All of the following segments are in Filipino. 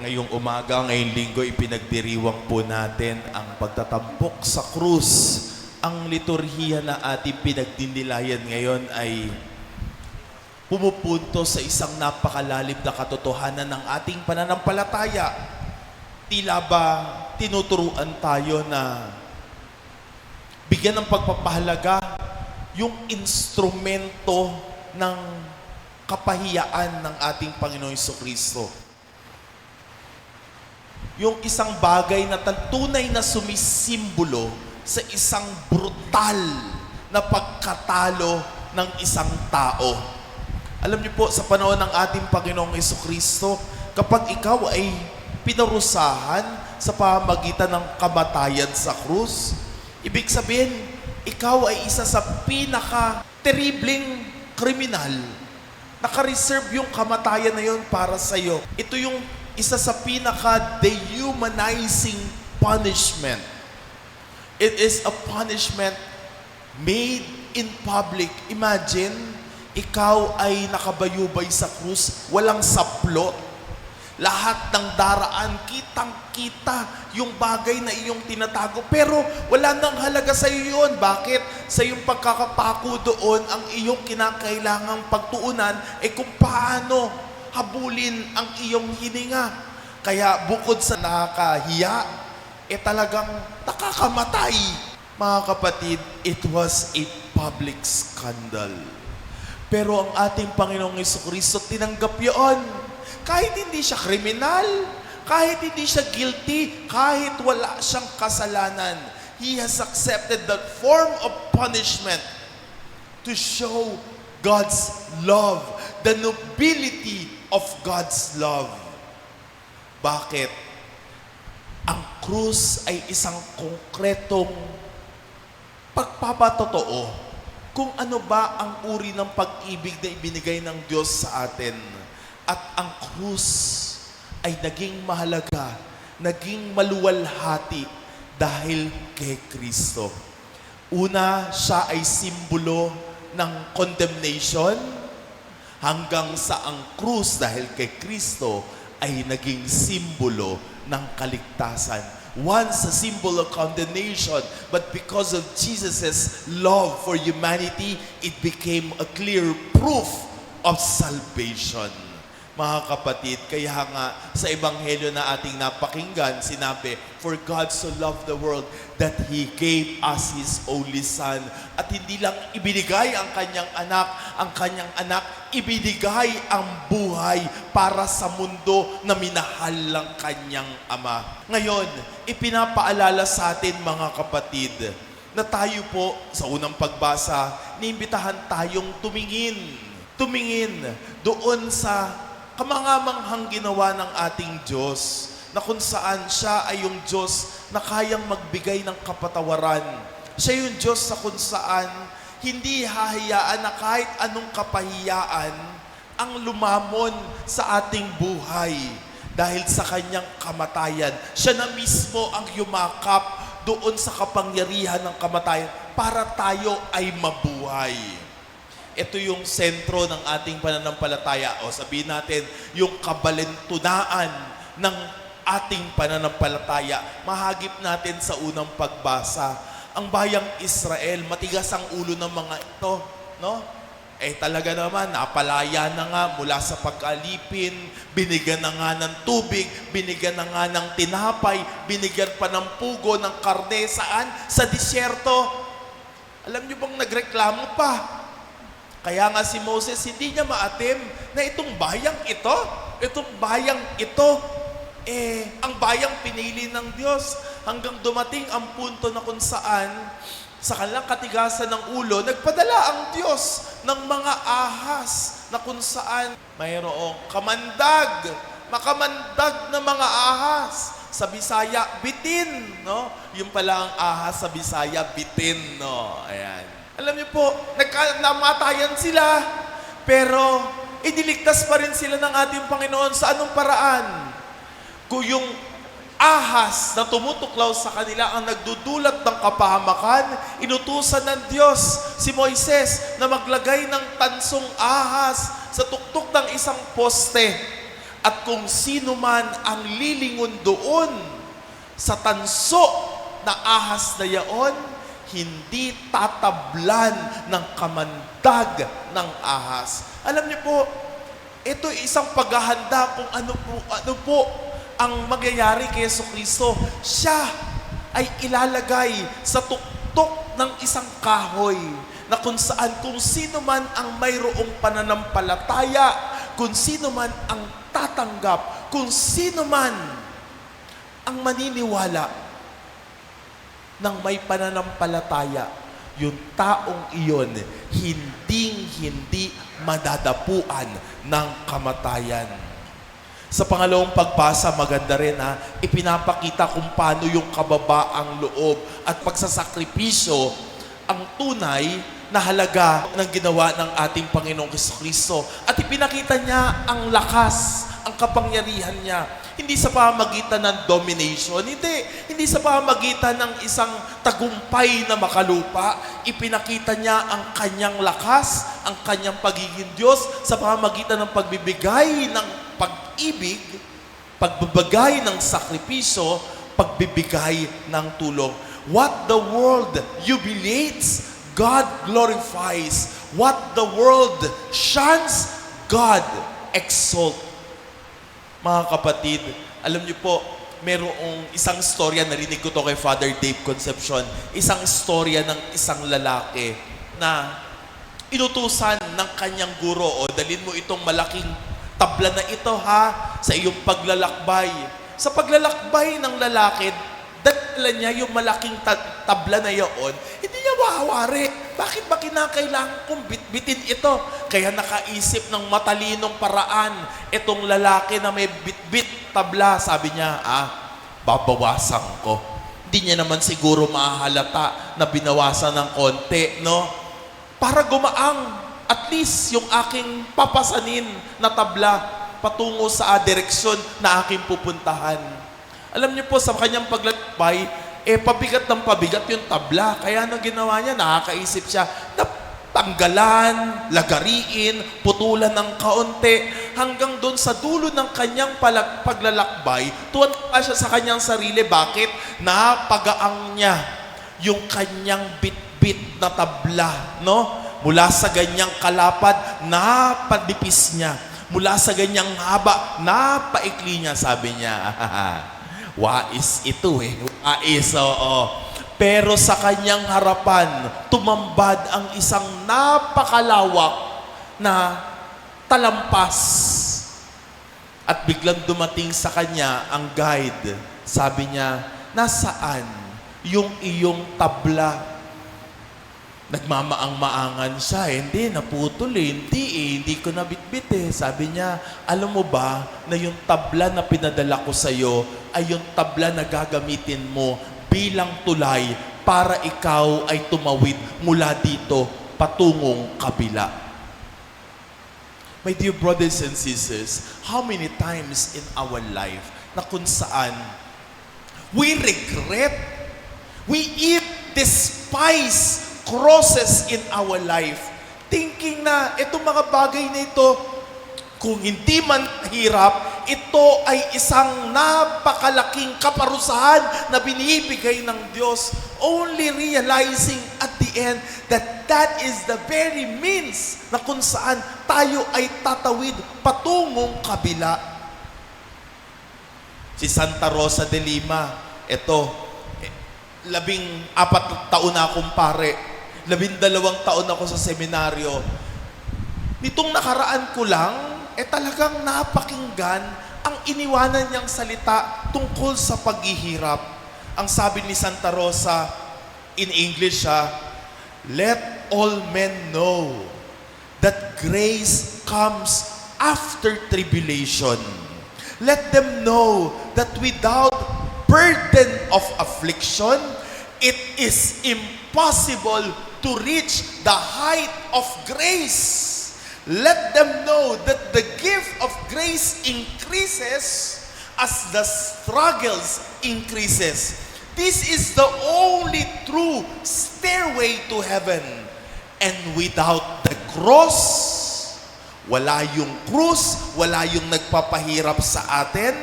Ngayong umaga, ngayong linggo, ipinagdiriwang po natin ang pagtatampok sa krus. Ang liturhiya na ating pinagdinilayan ngayon ay pumupunto sa isang napakalalim na katotohanan ng ating pananampalataya. Tila ba tinuturuan tayo na bigyan ng pagpapahalaga yung instrumento ng kapahiyaan ng ating Panginoong Jesucristo. Yung isang bagay na tunay na sumisimbolo sa isang brutal na pagkatalo ng isang tao. Alam niyo po, sa panahon ng ating Panginoong Jesucristo, kapag ikaw ay pinarusahan sa pamamagitan ng kamatayan sa krus, ibig sabihin, ikaw ay isa sa pinaka-terribling kriminal. Naka-reserve yung kamatayan na yun para sa iyo. Ito yung isa sa pinaka-dehumanizing punishment. It is a punishment made in public. Imagine, ikaw ay nakabayubay sa krus, walang saplot. Lahat ng daraan, kitang-kita yung bagay na iyong tinatago. Pero wala nang halaga sa iyo yun. Bakit? Sa iyong pagkakapako doon, ang iyong kinakailangang pagtuunan ay kung paano habulin ang iyong hininga. Kaya bukod sa nakakahiya, talagang nakakamatay. Mga kapatid, it was a public scandal. Pero ang ating Panginoong Jesucristo tinanggap yun. Kahit hindi siya kriminal, kahit hindi siya guilty, kahit wala siyang kasalanan, He has accepted that form of punishment to show God's love, the nobility of God's love. Bakit? Ang krus ay isang konkretong pagpapatotoo kung ano ba ang uri ng pag-ibig na ibinigay ng Diyos sa atin. At ang krus ay naging mahalaga, naging maluwalhati dahil kay Kristo. Una, siya ay simbolo ng condemnation, hanggang sa ang krus dahil kay Kristo ay naging simbolo ng kaligtasan. Once a symbol of condemnation, but because of Jesus' love for humanity, it became a clear proof of salvation. Mga kapatid, kaya nga sa ebanghelyo na ating napakinggan, sinabi, "For God so loved the world that He gave us His only Son." At hindi lang ibinigay ang kanyang anak ibinigay ang buhay para sa mundo na minahal ng kanyang Ama. Ngayon, ipinapaalala sa atin mga kapatid, na tayo po sa unang pagbasa, niimbitahan tayong tumingin doon sa kamangamanghang ginawa ng ating Diyos, na kung saan siya ay yung Diyos na kayang magbigay ng kapatawaran. Siya yung Diyos sa kung saan hindi hahayaan na kahit anong kapahiyaan ang lumamon sa ating buhay dahil sa kanyang kamatayan. Siya na mismo ang yumakap doon sa kapangyarihan ng kamatayan para tayo ay mabuhay. Ito yung sentro ng ating pananampalataya. O sabihin natin, yung kabalintunaan ng ating pananampalataya. Mahagip natin sa unang pagbasa. Ang bayang Israel, matigas ang ulo ng mga ito, no? Talaga naman, napalaya na nga mula sa pagkalipin, binigyan na nga ng tubig, binigyan na nga ng tinapay, binigyan pa ng pugo, ng karne, saan? Sa disyerto. Alam niyo bang nagreklamo pa? Kaya nga si Moses, hindi niya maatim na itong bayang ito, ang bayang pinili ng Diyos, hanggang dumating ang punto na kung saan, sa kanilang katigasan ng ulo, nagpadala ang Diyos ng mga ahas na kung saan mayroong makamandag na mga ahas. Sa Bisaya, bitin, no? Yung pala ang ahas sa Bisaya, bitin, no? Ayan. Alam niyo po, namatayan sila, pero iniligtas pa rin sila ng ating Panginoon sa anong paraan? Kung yung ahas na tumutuklaw sa kanila ang nagdudulat ng kapahamakan, inutusan ng Diyos si Moises na maglagay ng tansong ahas sa tuktok ng isang poste. At kung sino man ang lilingon doon sa tanso na ahas na yaon, hindi tatablan ng kamandag ng ahas. Alam niyo po, ito isang paghahanda kung ano po ang magyayari kay Jesucristo. Siya ay ilalagay sa tuktok ng isang kahoy na kung saan, kung sino man ang mayroong pananampalataya, kung sino man ang tatanggap, kung sino man ang maniniwala ng may pananampalataya, yung taong iyon hindi madadapuan ng kamatayan. Sa pangalawang pagbasa, maganda rin ipinapakita kung paano yung kababaang loob at pagsasakripisyo ang tunay na halaga ng ginawa ng ating Panginoong Jesucristo. At ipinakita niya ang lakas, ang kapangyarihan niya. Hindi sa pamamagitan ng domination, hindi sa pamamagitan ng isang tagumpay na makalupa. Ipinakita niya ang kanyang lakas, ang kanyang pagiging Diyos sa pamamagitan ng pagbibigay ng pag-ibig, pagbibigay ng sakripisyo, pagbibigay ng tulong. What the world jubilates, God glorifies. What the world shuns, God exalts. Mga kapatid, alam niyo po, merong isang storya, narinig ko to kay Father Dave Concepcion, isang storya ng isang lalaki na inutusan ng kanyang guro, o dalhin mo itong malaking tabla na ito sa iyong paglalakbay. Sa paglalakbay ng lalaki, dala niya yung malaking tabla na yaon, hindi niya mahawari. Bakit ba kinakailangan kong bitbitin ito? Kaya nakaisip ng matalinong paraan itong lalaki na may bitbit tabla. Sabi niya, babawasan ko. Hindi niya naman siguro mahalata na binawasan ng konti, no? Para gumaang, at least yung aking papasanin na tabla patungo sa direksyon na aking pupuntahan. Alam niyo po, sa kanyang paglalakbay, pabigat ng pabigat yung tabla. Kaya nang ginawa niya, nakakaisip siya na tanggalan, lagariin, putulan ng kaunti, hanggang doon sa dulo ng kanyang paglalakbay, tuwan pa siya sa kanyang sarili. Bakit? Napagaang niya yung kanyang bit-bit na tabla, no? Mula sa ganyang kalapad, napadipis niya. Mula sa ganyang haba, napaikli niya, sabi niya. Wais ito wais, oo. Pero sa kanyang harapan, tumambad ang isang napakalawak na talampas. At biglang dumating sa kanya ang guide. Sabi niya, nasaan yung iyong tabla? Nagmamaang-maangan siya, hindi, naputol hindi ko nabitbit Sabi niya, alam mo ba na yung tabla na pinadala ko sa'yo ay yung tabla na gagamitin mo bilang tulay para ikaw ay tumawid mula dito patungong kabila. My dear brothers and sisters, how many times in our life na kung saan we regret, we despise crosses in our life, thinking na itong mga bagay na ito, kung hindi man hirap, ito ay isang napakalaking kaparusahan na binibigay ng Diyos, only realizing at the end that that is the very means na kung saan tayo ay tatawid patungong kabila. Si Santa Rosa de Lima, ito, 14 taon na akong pare, 12 taon ako sa seminaryo. Nitong nakaraan ko lang, talagang napakinggan ang iniwanan niyang salita tungkol sa paghihirap. Ang sabi ni Santa Rosa, in English let all men know that grace comes after tribulation. Let them know that without burden of affliction, it is impossible to reach the height of grace. Let them know that the gift of grace increases as the struggles increases. This is the only true stairway to heaven. And without the cross, wala yung krus, wala yung nagpapahirap sa atin,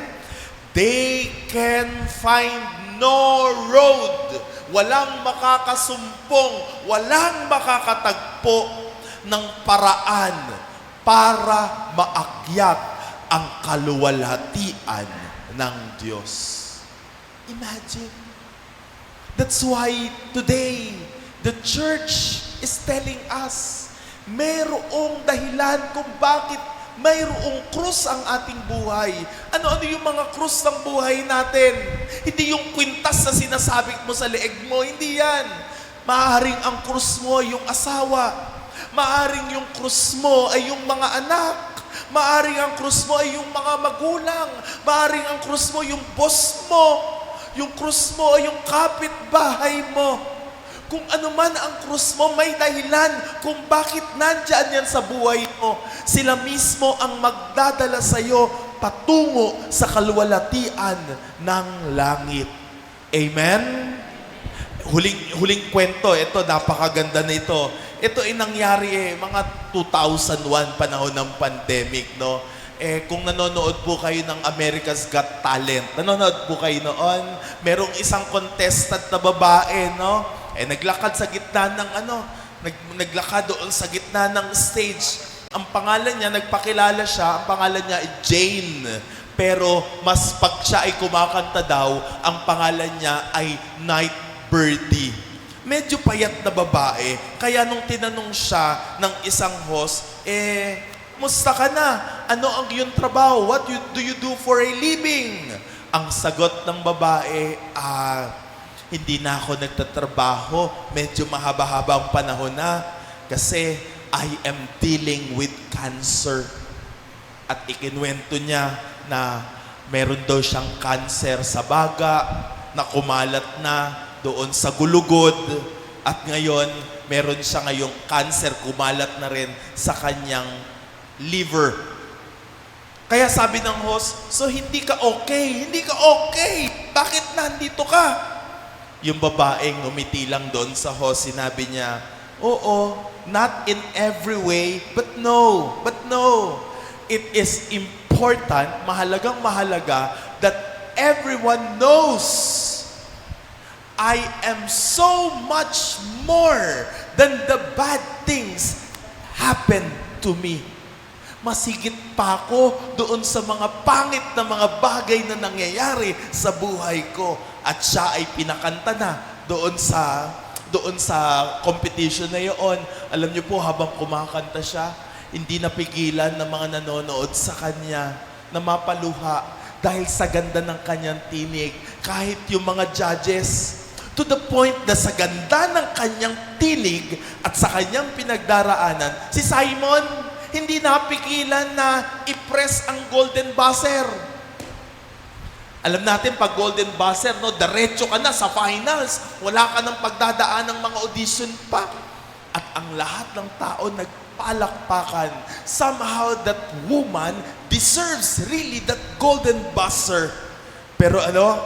they can find no road. Walang makakasumpong, walang makakatagpo ng paraan para maakyat ang kaluwalhatian ng Diyos. Imagine. That's why today, the church is telling us, mayroong dahilan kung bakit mayroong krus ang ating buhay. Ano-ano yung mga krus ng buhay natin? Hindi yung kwintas na sinasabit mo sa leeg mo. Hindi yan. Maaaring ang krus mo yung asawa. Maaaring yung krus mo ay yung mga anak. Maaaring ang krus mo ay yung mga magulang. Maaaring ang krus mo yung boss mo. Yung krus mo ay yung kapitbahay mo. Kung ano man ang krus mo, may dahilan kung bakit nandyan yan sa buhay mo. Sila mismo ang magdadala sa iyo patungo sa kaluwalhatian ng langit. Amen? Huling kwento, ito, napakaganda na ito. Ito ay nangyari mga 2001, panahon ng pandemic, no? Kung nanonood po kayo ng America's Got Talent, nanonood po kayo noon, merong isang contestant na babae, no? Naglakad sa gitna ng naglakad doon sa gitna ng stage. Ang pangalan niya, nagpakilala siya, ang pangalan niya ay Jane. Pero mas pag siya ay kumakanta daw, ang pangalan niya ay Night Birdie. Medyo payat na babae, kaya nung tinanong siya ng isang host, musta ka na? Ano ang iyong trabaho? What do you do for a living? Ang sagot ng babae, hindi na ako nagtatrabaho. Medyo mahaba-haba ang panahon na kasi I am dealing with cancer. At ikinwento niya na meron daw siyang cancer sa baga, na kumalat na doon sa gulugod. At ngayon, meron siya ngayong cancer, kumalat na rin sa kanyang liver. Kaya sabi ng host, so hindi ka okay? Hindi ka okay? Bakit nandito ka? Yung babaeng ngumiti lang doon sa host, sinabi niya, oo, not in every way, but no. It is important, mahalaga, that everyone knows I am so much more than the bad things happen to me. Masigit pa ako doon sa mga pangit na mga bagay na nangyayari sa buhay ko. At siya ay pinakanta na doon sa competition na yun. Alam niyo po, habang kumakanta siya, hindi napigilan ng mga nanonood sa kanya na mapaluha dahil sa ganda ng kanyang tinig. Kahit yung mga judges, to the point na sa ganda ng kanyang tinig at sa kanyang pinagdaraanan, si Simon, hindi napigilan na i-press ang golden buzzer. Alam natin, pag golden buzzer, no, diretso ka na sa finals. Wala ka ng pagdadaan ng mga audition pa. At ang lahat ng tao nagpalakpakan. Somehow that woman deserves really that golden buzzer. Pero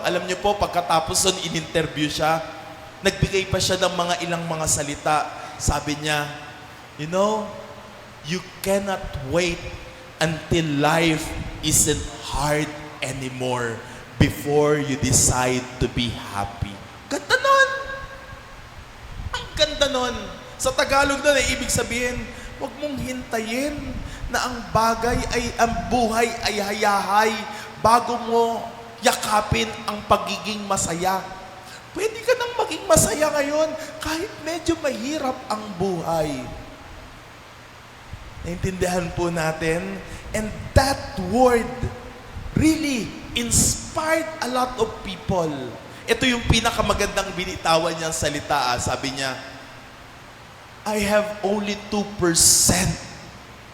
alam niyo po, pagkatapos nun, in-interview siya, nagbigay pa siya ng mga ilang mga salita. Sabi niya, you know, you cannot wait until life isn't hard anymore before you decide to be happy. Ganda nun! Ang ganda nun! Sa Tagalog nun, ibig sabihin, huwag mong hintayin na ang buhay ay hayahay bago mo yakapin ang pagiging masaya. Pwede ka nang maging masaya ngayon kahit medyo mahirap ang buhay. Naintindihan po natin? And that word really inspired a lot of people. Ito yung pinakamagandang binitawan niyang salita. Sabi niya, I have only 2%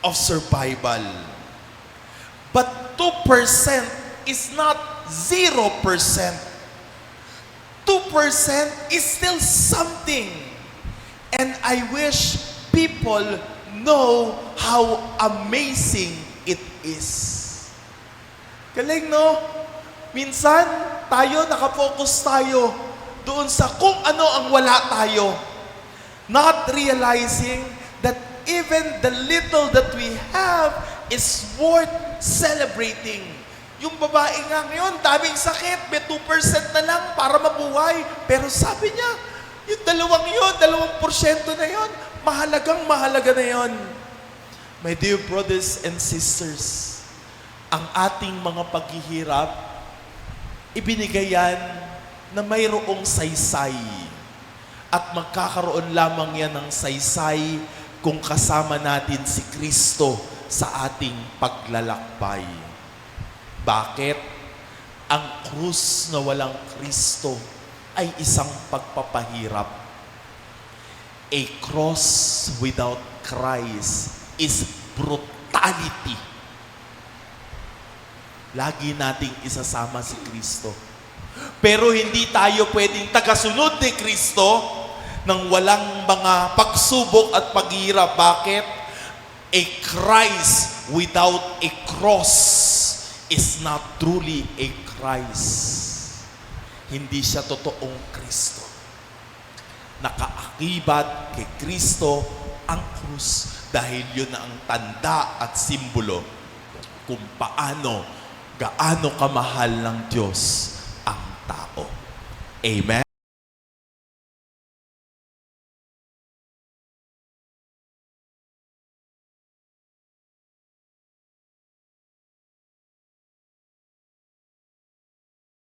of survival. But 2% is not 0%. 2% is still something. And I wish people know how amazing it is. Galing, no? Minsan, tayo, nakafocus tayo doon sa kung ano ang wala tayo. Not realizing that even the little that we have is worth celebrating. Yung babae nga ngayon, daming sakit, may 2% na lang para mabuhay. Pero sabi niya, yung 2% na yun, mahalaga na yun. My dear brothers and sisters, ang ating mga paghihirap, ibinigay yan na mayroong saysay. At magkakaroon lamang yan ng saysay kung kasama natin si Kristo sa ating paglalakbay. Bakit? Ang krus na walang Kristo ay isang pagpapahirap. A cross without Christ is brutality. Lagi nating isasama si Kristo. Pero hindi tayo pwedeng tagasunod ni Kristo nang walang mga pagsubok at paghihirap. Bakit? A Christ without a cross is not truly a Christ. Hindi siya totoong Kristo. Nakaakibat kay Kristo ang krus dahil yun na ang tanda at simbolo kung gaano kamahal ng Diyos ang tao. Amen?